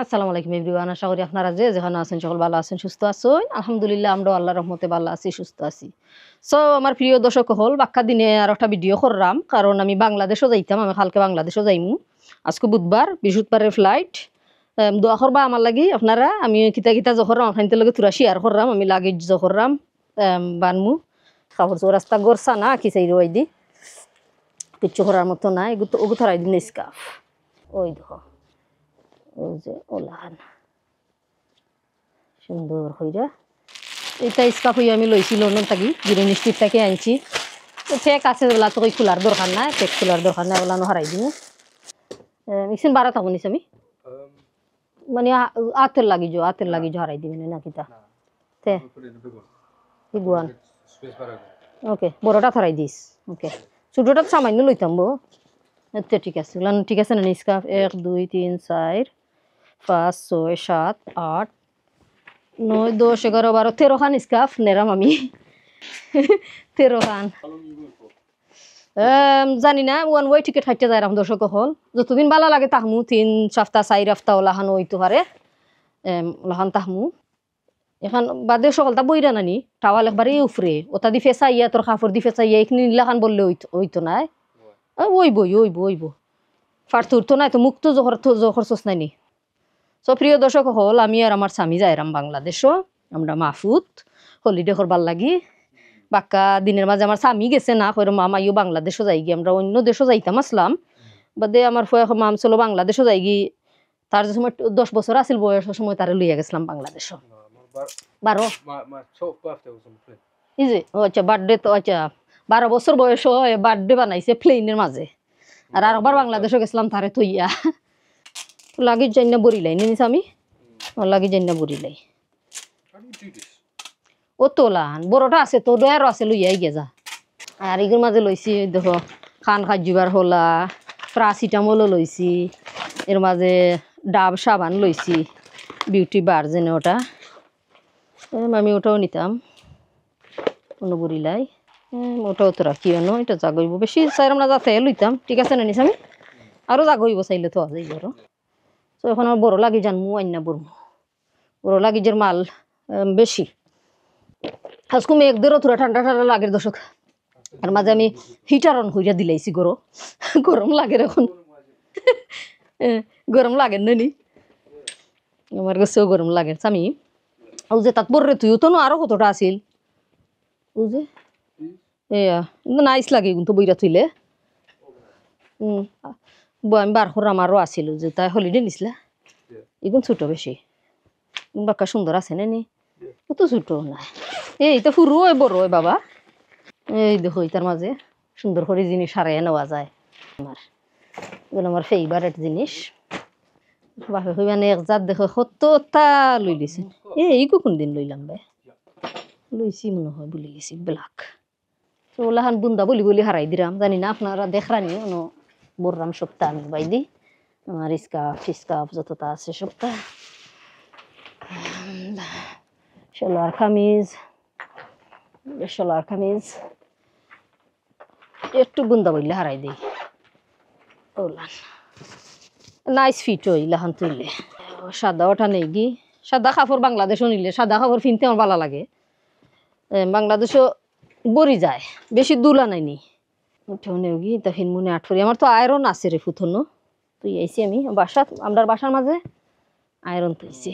আসসালামু আলাইকুম এভরিওয়ান, আশা করি আপনারা যে যেখানে আছেন সকল ভালো আছেন, সুস্থ আছেন। আলহামদুলিল্লাহ আমরা আল্লাহর রহমতে ভালো আছি, সুস্থ আছি। সো আমার প্রিয় দর্শক হল বাক্কা দিনে আর একটা ভিডিও করলাম, কারণ আমি বাংলাদেশও যাইতাম। আমি কালকে বাংলাদেশও যাইমু। আজকে বুধবার, বৃহস্পতিবারের ফ্লাইট। দোয়া করবা আমার লাগি আপনারা। আমি কিতা কিতা জহরাম আপনাদের লগে তুরা শেয়ার করলাম। আমি লাগেজ জহরাম বানমু কাপড় চোপড় রাস্তা গড়ছা না কি চাই রই দি কিচ্ছু করার মতো নাই। ওগু ধরাই দিন স্কাফ ওই দেখো, ওই যে ওলাহান সুন্দর হইরা এটা স্কাফ হইয়া আমি লইছি লন্ডন থাকি, গিরিন স্ট্রিট থেকে আনছি। তো ফেক আছে ওগুলা, তো ওই খোলার দরকার নাই, ফেক খোলার দরকার নাই, ওগুলা হারাই দিব। মিশিন বারা থাকুন আমি মানে আতের লাগি হারাই দিবেন না কিতা তে ইগুয়ান। ওকে, বড়টা ধরাই দিস। ওকে, ছোটটা সামান্য লইতাম বো। আচ্ছা ঠিক আছে, ওগুলা ঠিক আছে না? স্কাফ 1 2 3 4 5 6 7 8 9 10 11 12 13 খান স্কাফ নেরাম আমি। 13 খান। জানি না, ওয়ান ওয়ে টিকিট হাইটে যায় রাম দর্শক হল। যতদিন ভালো লাগে তাহমু, 3 সপ্তাহ 4 সপ্তাহ ওলাহান হইতে পারে। ওলাহান তাহমু এখন বাদে সকলটা বইরা নানি টাওয়াল একবারে উফরে ওটা দি ফেসাইয়া তোর কাপড় দি ফেসাইয়া এখানে নিলাখান বললে ওইতো নাই। ওইব ফার্তুর তো নাই তো, মুক্ত জহর চোস নাইনি। সো প্রিয় দর্শক হল, আমি আর আমার স্বামী যাইরাম বাংলাদেশও। আমরা মাহফুত হলিডে করবার লাগি। বাক্কা দিনের মাঝে আমার স্বামী গেছে না, কইরম মামাইও বাংলাদেশও যাই গিয়ে, আমরা অন্য দেশও যাইতাম আসলাম। বাদে আমার ফুয়া মাম চলো বাংলাদেশও যাই গি। তার যে সময় 10 বছর আছিল বয়সের সময় তারে লইয়া গেছিলাম বাংলাদেশও। 12 ইজি ও আচ্ছা, বার্থডে তো আচ্ছা 12 বছর বয়স বার্থডে বানাইছে প্লেনের মাঝে। আর আরেকবার বাংলাদেশও গেছিলাম তারে থইয়া। লাগি যাই না বরিলাই নিস আমি, লাগি যাই না বরিলাই। ও তোলান বড়টা আছে তো, ডয়ারও আছে, লইয়াই গেজা। আর এগুলোর মাঝে লইছি দেখো খান খাজুবার হলা, প্রাসিটামলও লইছি, এর মাঝে ডাব সাবান লইছি, বিউটি ভার্জিন ওটা। আমি ওটাও নিতাম অনুবরিলাই। ওটাও তো রাখিও ন, এটা জাগইব বেশি চাইরাম না, যাতে লইতাম। ঠিক আছে না নিস আমি, আরও জাগইব চাইলে তো আজই বড়। তো এখন আমার বড় লাগি জানমু আইনা বড়, বড় লাগিজের মাল বেশি। আজকে মেঘদেরও থোড়া ঠান্ডা ঠান্ডা লাগের দর্শক। আর মাঝে আমি হিটার অন হইয়া দিলাইছি, গরম লাগে এখন। গরম লাগে নি আমার কাছেও গরম লাগে। আমি ও যে তাত পরে তুইও তো আরো কতটা আছিল ও যে এয়া নাইস লাগে কিন্তু বইরা থইলে। আমি বার করাম আরও আছিল যে তাই হলিডে নিছিলা, এগুন ছোট বেশি বাক্কা সুন্দর আছে নি, অত ছোট না। এই তো পুরো বড় বাবা। এই দেখো তার মাঝে সুন্দর করে জিনিস হারাইয়া নেওয়া যায়। এগুলো আমার ফেভারিট জিনিস। বাপে মানে এক জাত দেখো কতটা লই দিছে। এই কোন দিন লইলাম বে, লইছি মনে হয় বলে গেছি ব্ল্যাক। তো ওলাহান বুন্দা বলি হারাই দিলাম, জানি না আপনারা দেখরানি অন বলরাম সপ্তাহ আমি বাইদি আমার স্কাফ যতটা আছে সপ্তাহ। সালোয়ার কামিজ একটু বুন্দা বললে হারাই দিই। ওলান নাইস ফিট হই লাহান তুললে। সাদা ওঠা নেই গি, সাদা কাপড় বাংলাদেশও নিলে সাদা কাপড় কিনতে আমার ভালো লাগে। বাংলাদেশও বরি যায়, বেশি দুলা নাইনি। উঠেও নেও গি তা ফিন মনে আটফরি। আমার তো আয়রন আছে রে ফুথনো, তুই আইসি আমি আমরা বাসার মাঝে আয়রন তুইছি।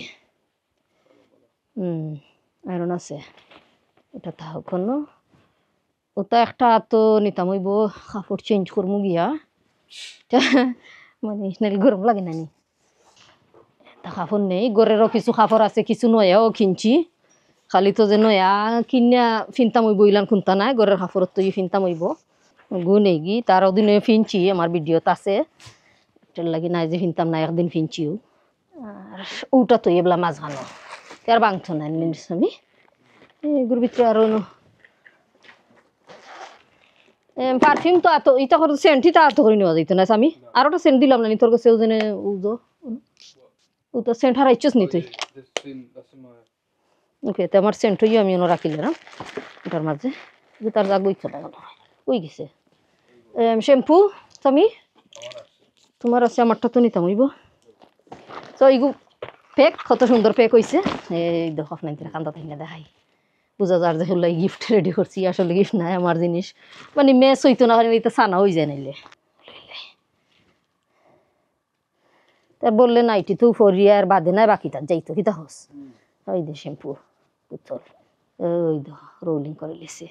আয়রন আছে, ওটা থাক ন। ওটা একটা তো নিতাম হইব, কাপড় চেঞ্জ করমু গিয়া। মানে নাকি গরম লাগে নানি, তা কাপড় নেই। গড়েরও কিছু কাপড় আছে, কিছু নয়াও কিনছি। খালি তো যে নয়া কিনা ফিনতাম হইব ইলান খুনতা নাই, গড়ের কাপড়ত তো ফিনতাম হইব গু নেই গি। তার দিনে ফিনছি, আমার ভিডিওত আছে। এটার লাগি নাই যে ফিনতাম না, একদিন ফিনছিও। আর ওটা তো এবলা মাছ খানো তার বাংথ নাই আমি এগুলোর ভিতরে আরো পারফিউম তো এত ইটা করে সেন্টই তা এত করে নেওয়া যাইতো না। আমি আর ওটা সেন্ট দিলাম না নি তোর কাছে, ওজনে ও তো সেন্ট হারাইছিস নি তুই। ওকে, তো আমার সেন্ট হইয়া আমি রাখিলে না ওটার মাঝে, যে তার যাগ ইচ্ছা টাকা ওই গেছে। শ্যাম্পু আমি তোমার আছে, আমারটা তো নিতাম হইব। তো এইগু প্যাক কত সুন্দর প্যাক হয়েছে এই দেখো আপনার কান্দা তাই না দেখাই বুঝা যার যে হলো গিফট রেডি করছি আসলে গিফট নাই আমার জিনিস মানে মেস হইতো না হলে এটা সানা হয়ে যায় নাইলে তার বললে নাইটি তো ফরিয়া আর বাদে নাই বাকি তার যাইতো কিতা হস ওই দে শ্যাম্পু উত্তর ওই দো রোলিং করে লেছে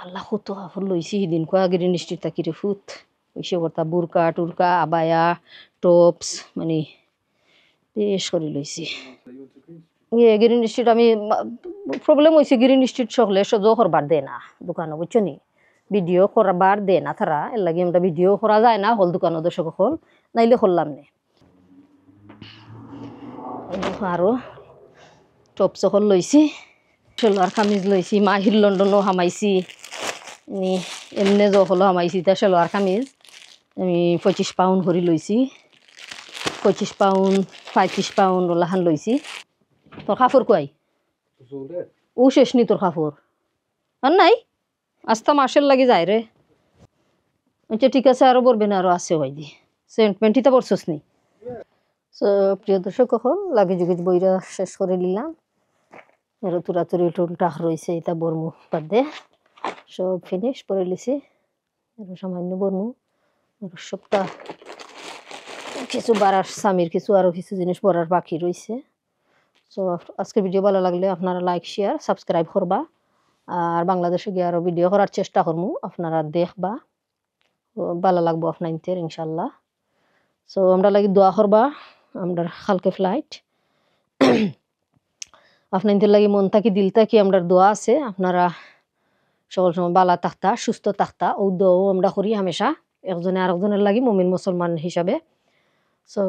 আল্লাহ কত কাপড় লইছি সেদিন কয়া গিরি নিশ্চিত তাকিরে ফুট ওইসে করতা বুরকা টুরকা আবায়া টপস মানে বেশ করে লইছি গ্রিন স্ট্রিট আমি প্রবলেম হয়েছে গ্রিন স্ট্রিট সকলে সহ্য করবার দে না দোকানে বুঝছো নি ভিডিও করবার দে না তারা এর লাগে আমরা ভিডিও করা যায় না হল দোকানও দর্শক হল নাইলে করলাম নে আরো টপ সকল লইছি সেলোয়ার কামিজ লইছি মাহির লন্ডনও হামাইছি এমনি জহলও হামাইছি তা সেলোয়ার কামিজ আমি 25 পাউন্ড করে লইছি 25 পাউন্ড 35 পাউন্ড ওলাখান লইছি তোর কাপড় কই ও শেষ নি তোর কাপড় আর নাই আস্তা মাসের লাগে যায় রে আচ্ছা ঠিক আছে আরো বলবে না আরো আছে ওই দি সেন্ট পেন্টিটা পরছস নি প্রিয় দর্শক কখন লাগে যুগে বইরা শেষ করে নিলাম আরো তুরাতুরি টুলটাক রয়েছে এটা বর্মু বাদে সব ফিনিশ করে লিছি আরো সামান্য বর্মু আরো সবটা কিছু বাড়ার স্বামীর কিছু আরো কিছু জিনিস বড়ার বাকি রয়েছে সো আজকের ভিডিও ভালো লাগলে আপনারা লাইক শেয়ার সাবস্ক্রাইব করবা আর বাংলাদেশে গিয়ে আরো ভিডিও করার চেষ্টা করবো আপনারা দেখবা ভালো লাগবো আপনাদের ইনশাল্লাহ সো আমরা লাগি দোয়া করবা আমরা কালকে ফ্লাইট আপনাদের লাগি মন থাকি দিল থাকি আমরা দোয়া আছে আপনারা সকল সময় বালা থাকতা সুস্থ থাকতা ও দোয়াও আমরা করি হামেশা একজনে আরেকজনের লাগি মুমিন মুসলমান হিসাবে সো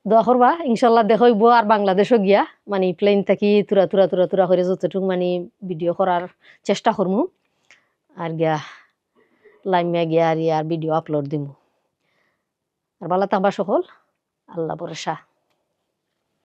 দোয়া করবা ইনশাল্লাহ দেখাইব আর বাংলাদেশও গিয়া মানে প্লেন থাকি তুরা তুরা তুরা তুরা করে যতটুকু মানে ভিডিও করার চেষ্টা করমু আর গিয়া লাইমিয়া গিয়া আর ভিডিও আপলোড দিমু আর ভালো থাকবা সকল আল্লাহ ভরসা।